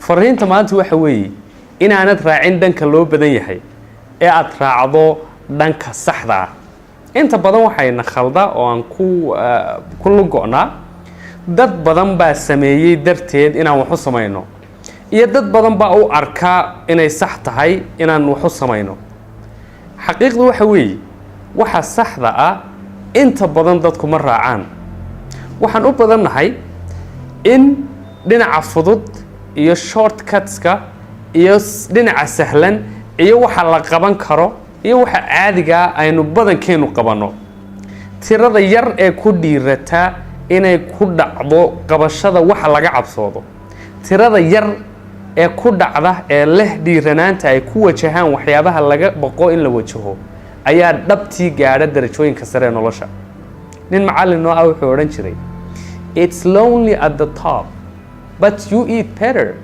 fariinta maanta waxa weeye inaanad raacin dhanka loo badan yahay ee aad raacdo dhanka saxda ah inta badan waxayna khalda oo aan ku lugo'naa dad badan baa sameeyey darteed inaan wax u samayno iyo dad badan baa u arkaa inay sax tahay inaan wax u samayno xaqiiqdu waxa weeye waxa saxda ah inta badan dadku ma raacaan waxaan u badannahay in dhinaca fudud iyo shortcutska iyo dhinaca sahlan iyo waxa la qaban karo iyo waxa caadiga aynu badankeenu qabanno tirada yar ee ku dhiirata inay ku dhacdo qabashada waxa laga cabsoodo tirada yar ee ku dhacda ee leh dhiiranaanta ay ku wajahaan waxyaabaha laga baqo in la wajaho ayaa dhabtii gaadha darajooyinka sare ee nolosha nin macallin noo ah wuxuu odhan jiray it's lonely at the top but you eat better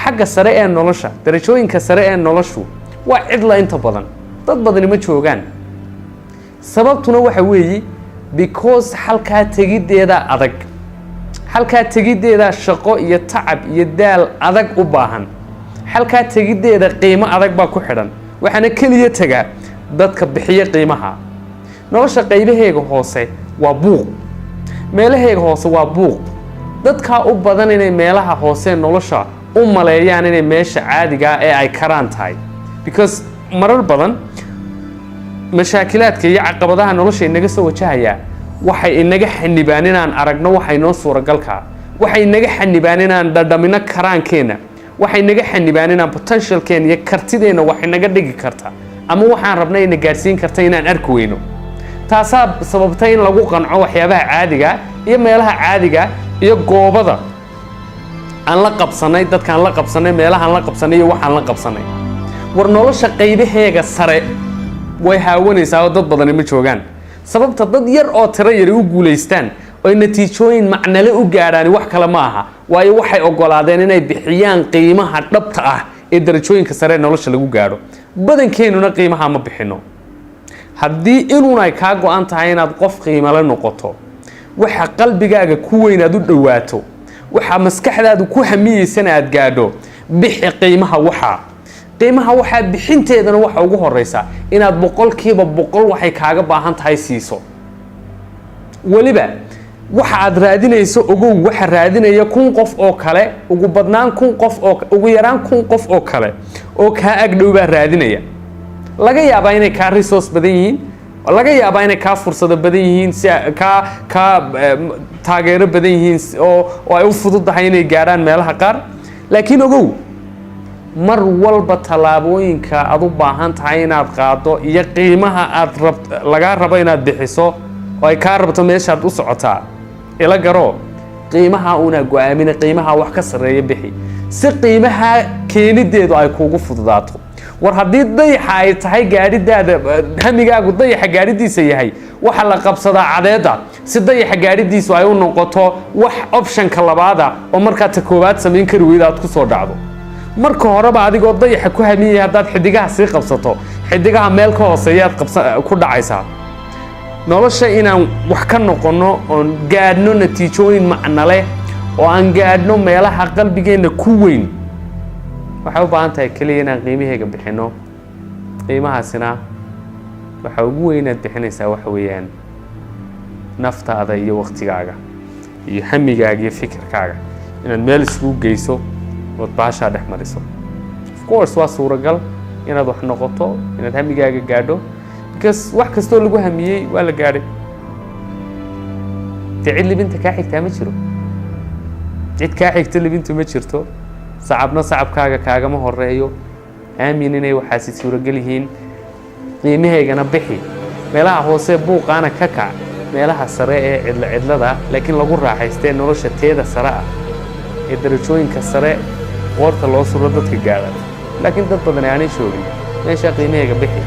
xagga sare ee nolosha darajooyinka sare ee noloshu waa cidla inta badan dad badani ma joogaan sababtuna waxa weeye because halkaa tegideeda adag halkaa tegideeda shaqo iyo tacab iyo daal adag u baahan halkaa tegideeda qiimo adag baa ku xidhan waxaana keliya tagaa dadka bixiya qiimaha nolosha qaybaheega hoose waa buuq meelaheega hoose waa buuq dadkaa u badan inay meelaha hoose nolosha u maleeyaan inay meesha caadiga ee ay karaan tahay because marar badan mashaakilaadka iyo caqabadaha nolosha inaga soo wajahayaa waxay inaga xanibaan inaan aragno waxay noo suuragalka waxay inaga xanibaan inaan dhadhamino karaankeenna waxay inaga xanibaan inaan potentialkeena iyo kartideena wax inaga dhigi karta ama waxaan rabnay ina gaarsiin karta inaan arki weyno taasaa sababtay in lagu qanco waxyaabaha caadiga iyo meelaha caadiga iyo goobada aan la qabsanay dadkaan la qabsanay meelahaan la qabsanay iyo waxaan la qabsanay war nolosha qaybaheega sare way haawanaysaa oo dad badani ma joogaan sababta dad yar oo tiro yari u guulaystaan oo natiijooyin macnale u gaadhaan wax kale ma aha waayo waxay ogolaadeen inay bixiyaan qiimaha dhabta ah ee darajooyinka sare nolosha lagu gaadho badankeenuna qiimaha ma bixino haddii inuun ay kaa go'an tahay inaad qof qiimo la noqoto waxa qalbigaaga ku weyn aad u dhawaato waxa maskaxdaadu ku hamiyeysana aad gaadho bixi qiimaha waxaa bixinteedana waxa ugu horeysa inaad 100% waxay kaaga baahan tahay siiso waliba waxa aad raadinayso ogow waxa raadinaya 1000 qof oo kale ugu badnaan 1000 qof oo ugu yaraan 1000 qof oo kale oo ka agdhow baa raadinaya laga yaabaa inay ka resource badan yihiin laga yaabaa inay ka fursado badan yihiin si ka taageero badan yihiin oo ay u fududahay inay gaaraan meelaha qaar laakiin ogow mar walba talaabooyinka aad u baahan tahay inaad qaado iyo qiimaha aad laga rabo inaad bixiso oo ay ka rabto meeshaad u socotaa ila garo qiimaha una go'aamina qiimaha wax ka sareeya bixi si qiimaha keenideedu ay kuugu fududaato war haddii dayaxa ay tahay gaadhidaada hamigaagu dayaxa gaadhidiisa yahay waxa la qabsadaa cadeeda si dayaxa gaadhidiisu ay u noqoto wax optionka labaada oo markaa ta koowaad samayn kari weyda aad ku soo dhacdo marka horeba adigoo dayaxa ku hamiyay haddaad xidigaha sii qabsato xidigaha meel ka hooseeyaad ku dhacaysaa nolosha inaan wax ka noqono oon gaadhno natiijooyin macno leh oo aan gaadhno meelaha qalbigeenna ku weyn waxay u baahan tahay keliya inaan qiimaheega bixino qiimahaasina waxa ugu weynaad bixinaysaa waxa weeyaan naftaada iyo waqtigaaga iyo hamigaaga iyo fikirkaaga inaad meel isugu geyso ood baashaa dhex mariso of course waa suuragal inaad wax noqoto inaad hamigaaga gaadho because wax kastoo lagu hamiyey waa la gaadhay cid libinta kaa xigtaa ma jiro cid kaa xigta libintu ma jirto sacabna sacabkaaga kaagama horeeyo aamin inay waxaasi suuragal yihiin qiimaheegana bixi meelaha hoose buuqaana ka kac meelaha sare ee cidlada laakiin lagu raaxaystee nolosha teeda sare ah ee darajooyinka sare qoorta loo suro dadka gaadha laakiin dad badan aanay joogin meesha qiimaheega bixi